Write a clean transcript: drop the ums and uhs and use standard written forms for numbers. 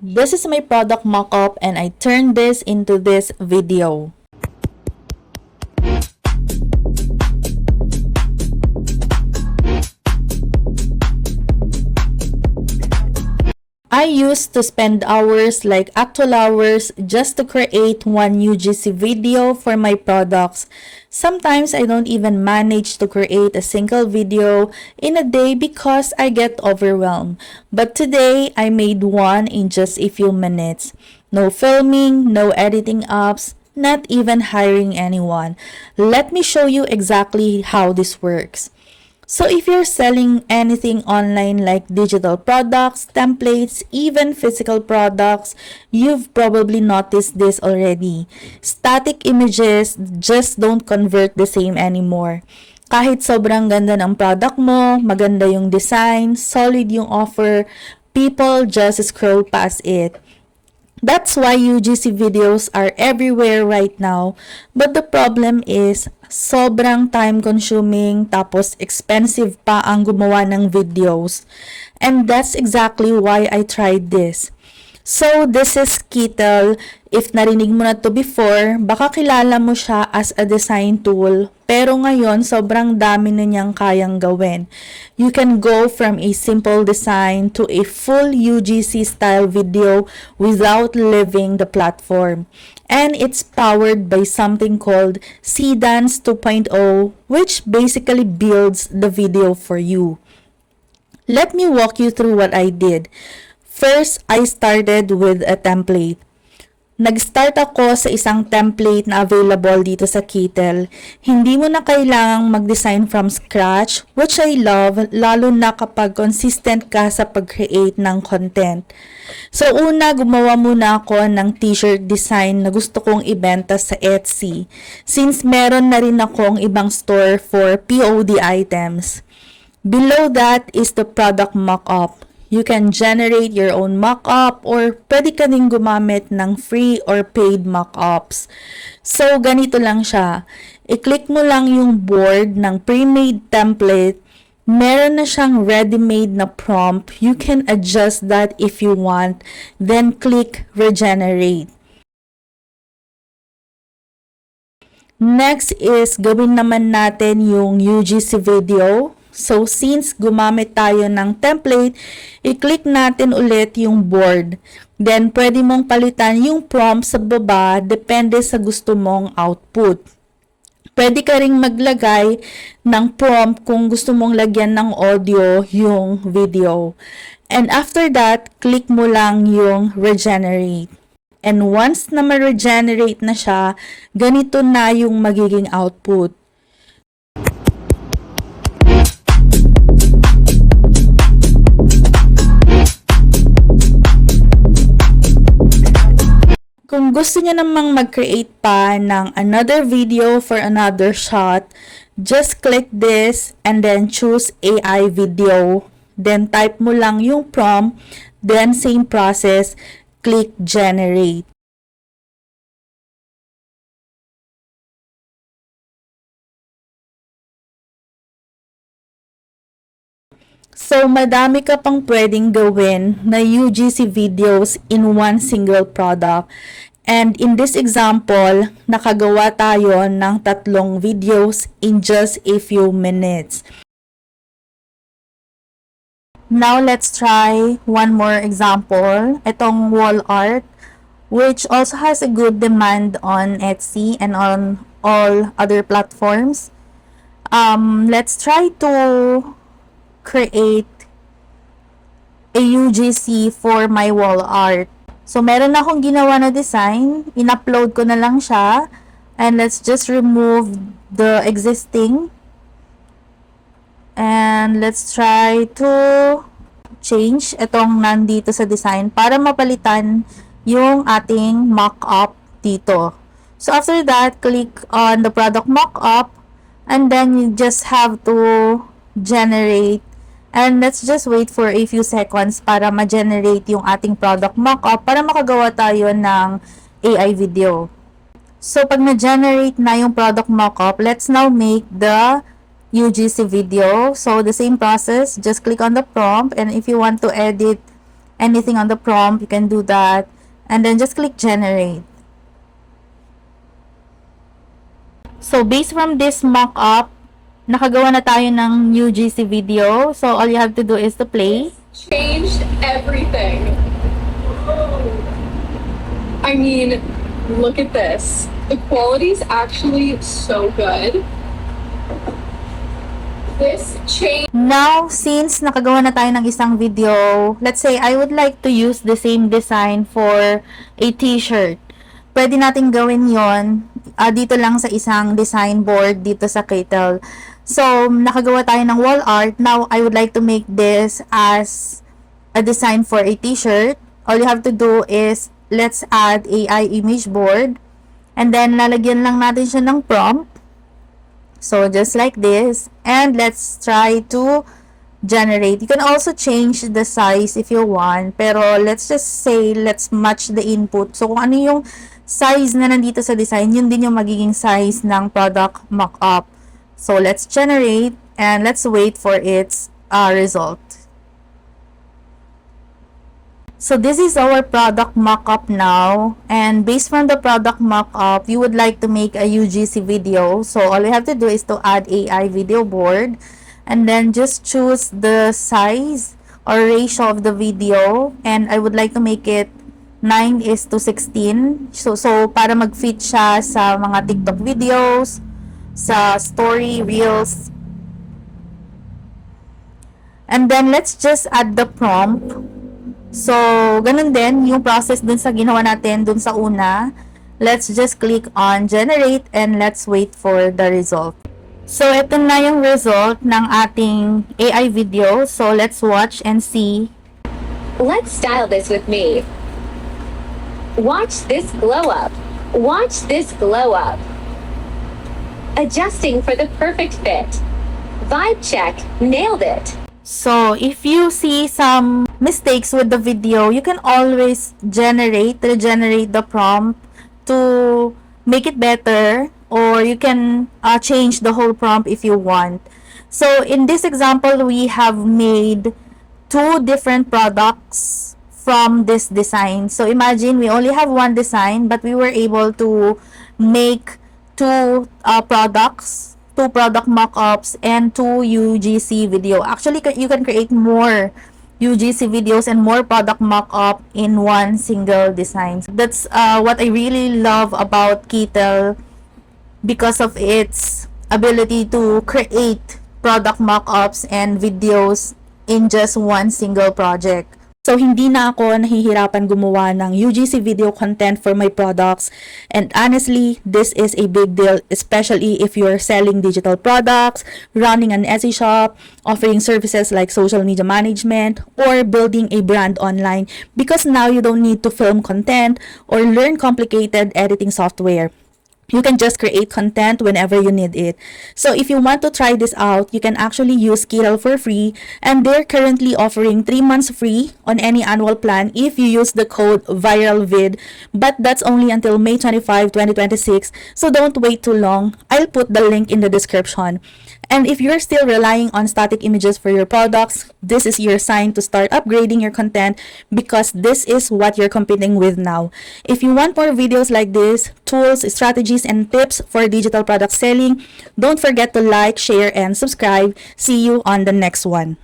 This is my product mock-up and I turned this into this video. I used to spend hours, like actual hours, just to create one UGC video for my products. Sometimes I don't even manage to create a single video in a day because I get overwhelmed. But today, I made one in just a few minutes. No filming, no editing apps, not even hiring anyone. Let me show you exactly how this works. So if you're selling anything online like digital products, templates, even physical products, you've probably noticed this already. Static images just don't convert the same anymore. Kahit sobrang ganda ng product mo, maganda yung design, solid yung offer, people just scroll past it. That's why UGC videos are everywhere right now. But the problem is, sobrang time-consuming tapos expensive pa ang gumawa ng videos. And that's exactly why I tried this. So, this is Kittl. If narinig mo na to before, baka kilala mo siya as a design tool. Pero ngayon, sobrang dami na niyang kayang gawin. You can go from a simple design to a full UGC style video without leaving the platform. And it's powered by something called Seedance 2.0, which basically builds the video for you. Let me walk you through what I did. First, I started with a template. Nag-start ako sa isang template na available dito sa Kittl. Hindi mo na kailangang mag-design from scratch, which I love, lalo na kapag consistent ka sa pag-create ng content. So una, gumawa muna ako ng t-shirt design na gusto kong ibenta sa Etsy, since meron na rin akong ibang store for POD items. Below that is the product mock-up. You can generate your own mock-up or pwede ka din gumamit ng free or paid mock-ups. So, ganito lang siya. I-click mo lang yung board ng pre-made template. Meron na siyang ready-made na prompt. You can adjust that if you want. Then, click Regenerate. Next is gawin naman natin yung UGC video. So, since gumamit tayo ng template, i-click natin ulit yung board. Then, pwede mong palitan yung prompt sa baba, depende sa gusto mong output. Pwede ka ring maglagay ng prompt kung gusto mong lagyan ng audio yung video. And after that, click mo lang yung regenerate. And once na ma-regenerate na siya, ganito na yung magiging output. Kung gusto niya namang mag-create pa ng another video for another shot, just click this and then choose AI video. Then type mo lang yung prompt, then same process, click generate. So, madami ka pang pwedeng gawin na UGC videos in one single product. And in this example, nakagawa tayo ng 3 videos in just a few minutes. Now, let's try one more example. Itong wall art, which also has a good demand on Etsy and on all other platforms. Let's try to create a UGC for my wall art. So, meron na akong ginawa na design. In-upload ko na lang siya. And let's just remove the existing. And let's try to change itong nandito sa design para mapalitan yung ating mock-up dito. So, after that, click on the product mock-up. And then, you just have to generate. And let's just wait for a few seconds para ma-generate yung ating product mock-up para makagawa tayo ng AI video. So, pag na-generate na yung product mock-up, let's now make the UGC video. So, the same process, just click on the prompt, and if you want to edit anything on the prompt, you can do that. And then just click generate. So, based from this mock-up, nakagawa na tayo ng UGC video. So, all you have to do is to play. Changed everything. I mean, look at this. The quality's actually so good. This changed. Now, since nakagawa na tayo ng isang video, let's say I would like to use the same design for a t-shirt. Pwede natin gawin yon dito lang sa isang design board dito sa Kittl. So, nakagawa tayo ng wall art. Now, I would like to make this as a design for a t-shirt. All you have to do is, let's add AI image board. And then, lalagyan lang natin siya ng prompt. So, just like this. And let's try to generate. You can also change the size if you want. Pero, let's just say, let's match the input. So, kung ano yung size na nandito sa design, yun din yung magiging size ng product mock-up. So, let's generate and let's wait for its result. So, this is our product mock-up now. And based from the product mock-up, you would like to make a UGC video. So, all you have to do is to add AI video board. And then just choose the size or ratio of the video. And I would like to make it 9:16. So para mag-fit siya sa mga TikTok videos, sa story, reels. And then, let's just add the prompt. So, ganun din yung process dun sa ginawa natin dun sa una. Let's just click on generate and let's wait for the result. So, ito na yung result ng ating AI video. So, let's watch and see. Let's style this with me. Watch this glow up. Watch this glow up. Adjusting for the perfect fit. Vibe check. Nailed it. So, if you see some mistakes with the video, you can always regenerate the prompt to make it better, or you can change the whole prompt if you want. So, in this example, we have made 2 different products from this design. So, imagine we only have one design, but we were able to make 2 products, 2 product mock-ups, and 2 UGC video. Actually, you can create more UGC videos and more product mock-up in one single design. That's what I really love about Kittl because of its ability to create product mock-ups and videos in just one single project. So, hindi na ako nahihirapan gumawa ng UGC video content for my products. And honestly, this is a big deal, especially if you're selling digital products, running an Etsy shop, offering services like social media management, or building a brand online. Because now you don't need to film content or learn complicated editing software. You can just create content whenever you need it. So if you want to try this out, you can actually use Kittl for free, and they're currently offering 3 months free on any annual plan if you use the code VIRALVID, but that's only until May 25, 2026, so don't wait too long. I'll put the link in the description. And if you're still relying on static images for your products, this is your sign to start upgrading your content, because this is what you're competing with now. If you want more videos like this, tools, strategies, and tips for digital product selling, don't forget to like, share, and subscribe. See you on the next one.